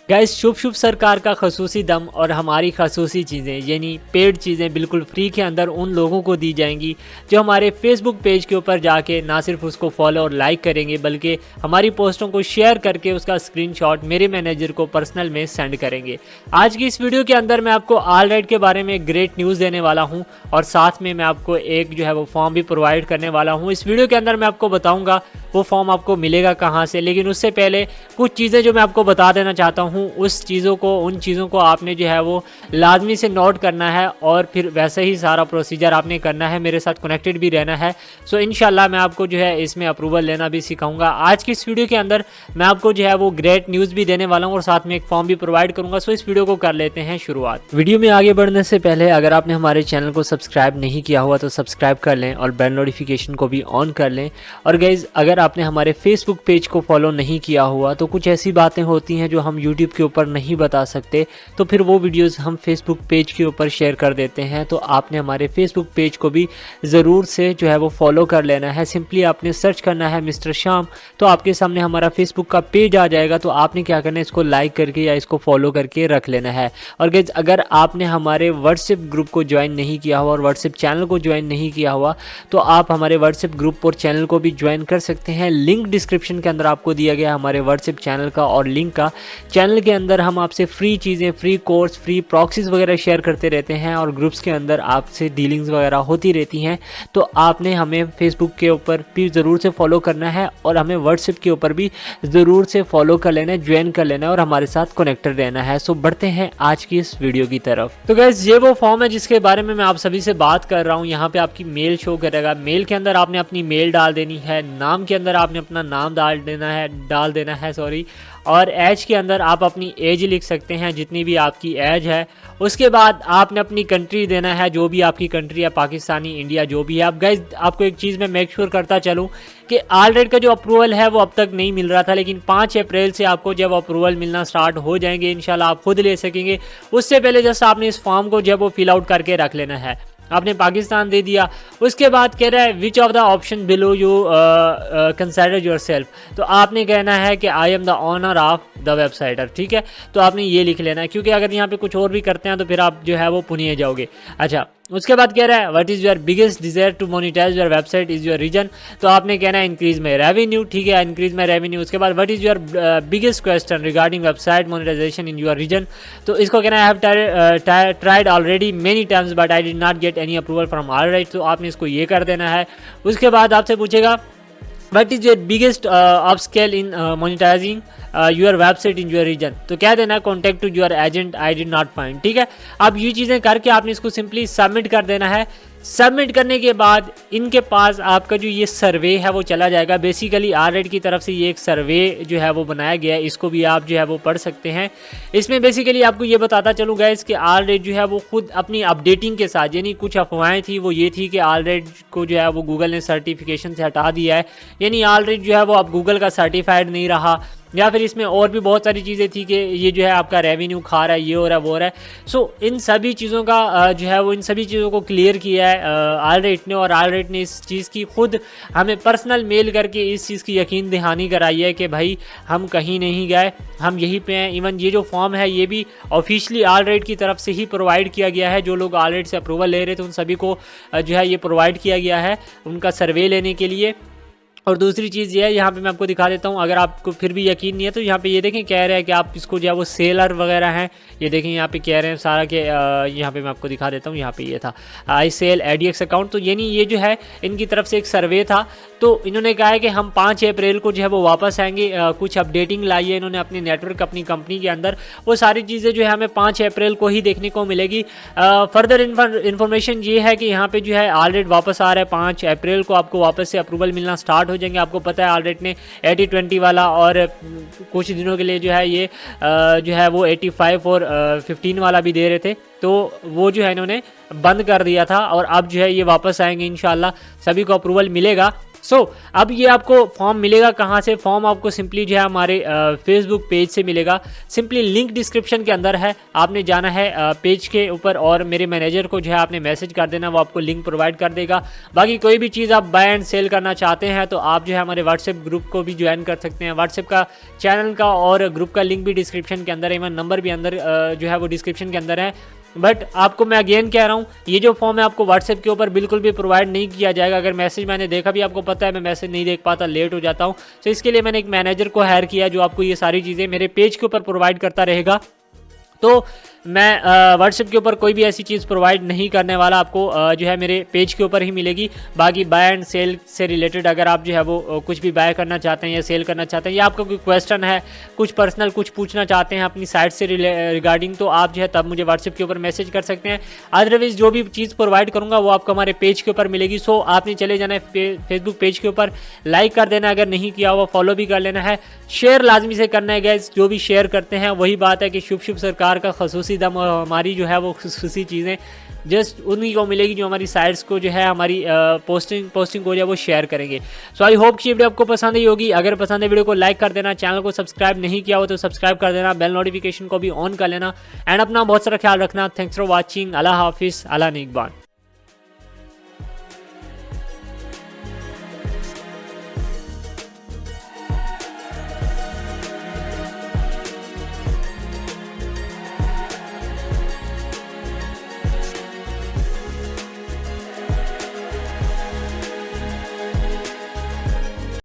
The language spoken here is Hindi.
गाइस शुभ शुभ सरकार का खसूसी दम और हमारी खसूसी चीज़ें यानी पेड चीज़ें बिल्कुल फ्री के अंदर उन लोगों को दी जाएंगी जो हमारे फेसबुक पेज के ऊपर जाके ना सिर्फ उसको फॉलो और लाइक करेंगे बल्कि हमारी पोस्टों को शेयर करके उसका स्क्रीनशॉट मेरे मैनेजर को पर्सनल में सेंड करेंगे। आज की इस वीडियो के अंदर मैं आपको ऑलराइट के बारे में ग्रेट न्यूज़ देने वाला हूँ और साथ में मैं आपको एक जो है वो फॉर्म भी प्रोवाइड करने वाला हूँ। इस वीडियो के अंदर मैं आपको बताऊँगा वो फॉर्म आपको मिलेगा कहाँ से, लेकिन उससे पहले कुछ चीज़ें जो मैं आपको बता देना चाहता हूँ उन चीज़ों को आपने जो है वो लाजमी से नोट करना है और फिर वैसे ही सारा प्रोसीजर आपने करना है, मेरे साथ कनेक्टेड भी रहना है। सो इंशाल्लाह मैं आपको जो है इसमें अप्रूवल लेना भी सिखाऊंगा। आज की इस वीडियो के अंदर मैं आपको जो है वो ग्रेट न्यूज़ भी देने वाला हूँ और साथ में एक फॉर्म भी प्रोवाइड करूँगा। सो इस वीडियो को कर लेते हैं शुरुआत। वीडियो में आगे बढ़ने से पहले अगर आपने हमारे चैनल को सब्सक्राइब नहीं किया हुआ तो सब्सक्राइब कर लें और बेल नोटिफिकेशन को भी ऑन कर लें। और गाइज़ अगर आपने हमारे फेसबुक पेज को फॉलो नहीं किया हुआ तो कुछ ऐसी बातें होती हैं जो हम यूट्यूब के ऊपर नहीं बता सकते, तो फिर वो वीडियोस हम फेसबुक पेज के ऊपर शेयर कर देते हैं। तो आपने हमारे फेसबुक पेज को भी ज़रूर से जो है वो फॉलो कर लेना है। सिंपली आपने सर्च करना है मिस्टर शाम, तो आपके सामने हमारा फेसबुक का पेज आ जाएगा। तो आपने क्या करना है, इसको लाइक करके या इसको फॉलो करके रख लेना है। और गाइस अगर आपने हमारे व्हाट्सएप ग्रुप को ज्वाइन नहीं किया हुआ और व्हाट्सएप चैनल को ज्वाइन नहीं किया हुआ तो आप हमारे व्हाट्सएप ग्रुप और चैनल को भी ज्वाइन कर सकते हैं। लिंक डिस्क्रिप्शन के अंदर आपको दिया गया हमारे व्हाट्सएप चैनल का और लिंक का। चैनल के अंदर हम आपसे फ्री चीज़ें, फ्री कोर्स, फ्री प्रॉक्सीज वगैरह शेयर करते रहते हैं और ग्रुप्स के अंदर आपसे डीलिंग्स वगैरह होती रहती हैं। तो आपने हमें फेसबुक के ऊपर भी ज़रूर से फॉलो करना है और हमें व्हाट्सएप के ऊपर भी ज़रूर से फॉलो कर लेना है, ज्वाइन कर लेना है और हमारे साथ कनेक्टेड रहना है। सो बढ़ते हैं आज की इस वीडियो की तरफ। तो गाइस ये वो फॉर्म है जिसके बारे में मैं आप सभी से बात कर रहा हूँ। यहाँ पे आपकी मेल शो करेगा। मेल के अंदर आपने अपनी मेल डाल देनी है। नाम के अंदर आपने अपना नाम डाल देना है और एज के अंदर आप अपनी एज लिख सकते हैं जितनी भी आपकी एज है। उसके बाद आपने अपनी कंट्री देना है, जो भी आपकी कंट्री है, पाकिस्तानी, इंडिया, जो भी है। अब गाइस आपको एक चीज़ मैं मेक श्योर करता चलूँ कि ऑलराइट का जो अप्रूवल है वो अब तक नहीं मिल रहा था, लेकिन 5 अप्रैल से आपको जब अप्रूवल मिलना स्टार्ट हो जाएंगे इंशाल्लाह आप खुद ले सकेंगे। उससे पहले जस्ट आपने इस फॉर्म को जब वो फिल आउट करके रख लेना है। आपने पाकिस्तान दे दिया, उसके बाद कह रहा है which of the option below you consider yourself, तो आपने कहना है कि I am the owner of the website. ठीक है, तो आपने ये लिख लेना है क्योंकि अगर यहाँ पे कुछ और भी करते हैं तो फिर आप जो है वो पुनिए जाओगे। अच्छा, उसके बाद कह रहा है what is your biggest desire to monetize your website is your region, तो आपने कहना है इंक्रीज में रेवेन्यू। ठीक है, इंक्रीज में रेवेन्यू। उसके बाद what is your biggest question regarding website monetization in your region, तो इसको कहना है I have tried already many times but I did not get any approval from alright, तो आपने इसको ये कर देना है। उसके बाद आपसे पूछेगा What is your biggest obstacle in monetizing your website in your region, तो क्या देना है contact to your agent I did not find. ठीक है, अब ये चीज़ें करके आपने इसको सिंपली सबमिट कर देना है। सबमिट करने के बाद इनके पास आपका जो ये सर्वे है वो चला जाएगा। बेसिकली ऑलराइट की तरफ से ये एक सर्वे जो है वो बनाया गया है, इसको भी आप जो है वो पढ़ सकते हैं। इसमें बेसिकली आपको ये बताता चलूँ गाइस कि ऑलराइट जो है वो खुद अपनी अपडेटिंग के साथ, यानी कुछ अफवाहें थी वो ये थी कि ऑलराइट को जो है वो गूगल ने सर्टिफिकेशन से हटा दिया है, यानी ऑलराइट जो है वो अब गूगल का सर्टिफाइड नहीं रहा, या फिर इसमें और भी बहुत सारी चीज़ें थी कि ये जो है आपका रेवेन्यू खा रहा है, ये हो रहा है, वो हो रहा है। सो इन सभी चीज़ों का जो है वो इन सभी चीज़ों को क्लियर किया है ऑलराइट ने, और ऑलराइट ने इस चीज़ की खुद हमें पर्सनल मेल करके इस चीज़ की यकीन दहानी कराई है कि भाई हम कहीं नहीं गए, हम यहीं पे हैं। इवन ये जो फॉर्म है ये भी ऑफिशियली ऑलराइट की तरफ से ही प्रोवाइड किया गया है। जो लोग ऑलराइट से अप्रूवल ले रहे थे उन सभी को जो है ये प्रोवाइड किया गया है उनका सर्वे लेने के लिए। और दूसरी चीज़ ये है, यहाँ पे मैं आपको दिखा देता हूँ, अगर आपको फिर भी यकीन नहीं है तो यहाँ पे ये देखें कह रहे हैं कि आप इसको जो है वो सेलर वगैरह हैं, ये देखें यहाँ पे कह रहे हैं सारा के यहाँ पे मैं आपको दिखा देता हूँ। यहाँ पे ये था आई सेल एडीएक्स अकाउंट, तो यानी ये जो है इनकी तरफ से एक सर्वे था, तो इन्होंने कहा है कि हम 5 अप्रैल को जो है वो वापस आएंगे। कुछ अपडेटिंग लाई है इन्होंने अपने नेटवर्क, अपनी कंपनी के अंदर, वो सारी चीज़ें जो है हमें 5 अप्रैल को ही देखने को मिलेगी। फर्दर इन्फॉर्मेशन ये है कि यहाँ पे जो है ऑलराइट वापस आ रहा है। 5 अप्रैल को आपको वापस से अप्रूवल मिलना स्टार्ट हो जाएंगे। आपको पता है ऑलराइट ने 80-20 वाला और कुछ दिनों के लिए जो है ये जो है वो 85 और 15 वाला भी दे रहे थे, तो वो जो है इन्होंने बंद कर दिया था और अब जो है ये वापस आएंगे इंशाल्लाह, सभी को अप्रूवल मिलेगा। अब ये आपको फॉर्म मिलेगा कहाँ से? फॉर्म आपको सिंपली जो है हमारे फेसबुक पेज से मिलेगा। सिंपली लिंक डिस्क्रिप्शन के अंदर है, आपने जाना है पेज के ऊपर और मेरे मैनेजर को जो है आपने मैसेज कर देना, वो आपको लिंक प्रोवाइड कर देगा। बाकी कोई भी चीज़ आप बाय एंड सेल करना चाहते हैं तो आप जो है हमारे व्हाट्सएप ग्रुप को भी ज्वाइन कर सकते हैं। व्हाट्सएप का चैनल का और ग्रुप का लिंक भी डिस्क्रिप्शन के अंदर है, इवन नंबर भी अंदर जो है वो डिस्क्रिप्शन के अंदर है। बट आपको मैं अगेन कह रहा हूँ, ये जो फॉर्म है आपको व्हाट्सएप के ऊपर बिल्कुल भी प्रोवाइड नहीं किया जाएगा। अगर मैसेज मैंने देखा भी, आपको पता है मैं मैसेज नहीं देख पाता, लेट हो जाता हूँ, तो इसके लिए मैंने एक मैनेजर को हायर किया जो आपको ये सारी चीज़ें मेरे पेज के ऊपर प्रोवाइड करता रहेगा। तो मैं व्हाट्सएप के ऊपर कोई भी ऐसी चीज़ प्रोवाइड नहीं करने वाला, आपको जो है मेरे पेज के ऊपर ही मिलेगी। बाकी बाय एंड सेल से रिलेटेड अगर आप जो है वो कुछ भी बाय करना चाहते हैं या सेल करना चाहते हैं, या आपका कोई क्वेश्चन है, कुछ पर्सनल कुछ पूछना चाहते हैं अपनी साइट से रिगार्डिंग, तो आप जो है तब मुझे व्हाट्सएप के ऊपर मैसेज कर सकते हैं। अदरवाइज जो भी चीज़ प्रोवाइड करूँगा वो आपको हमारे पेज के ऊपर मिलेगी। सो आपने चले जाना है फेसबुक पेज के ऊपर, लाइक कर देना, अगर नहीं किया हुआ फॉलो भी कर लेना है, शेयर लाजमी से करना है गाइस। जो भी शेयर करते हैं वही बात है कि शुभ शुभ सरकार का खसूसी दम, और हमारी जो है वो खुशखुशी चीज़ें जस्ट उन्हीं को मिलेगी जो हमारी साइट्स को जो है हमारी पोस्टिंग को जो है वो शेयर करेंगे। सो आई होप कि ये वीडियो आपको पसंद आई होगी। अगर पसंद है वीडियो को लाइक कर देना, चैनल को सब्सक्राइब नहीं किया हो तो सब्सक्राइब कर देना, बेल नोटिफिकेशन को भी ऑन कर लेना, एंड अपना बहुत सारा ख्याल रखना। Thanks for watching. अल्लाह हाफिज़, अल्लाह निगहबान।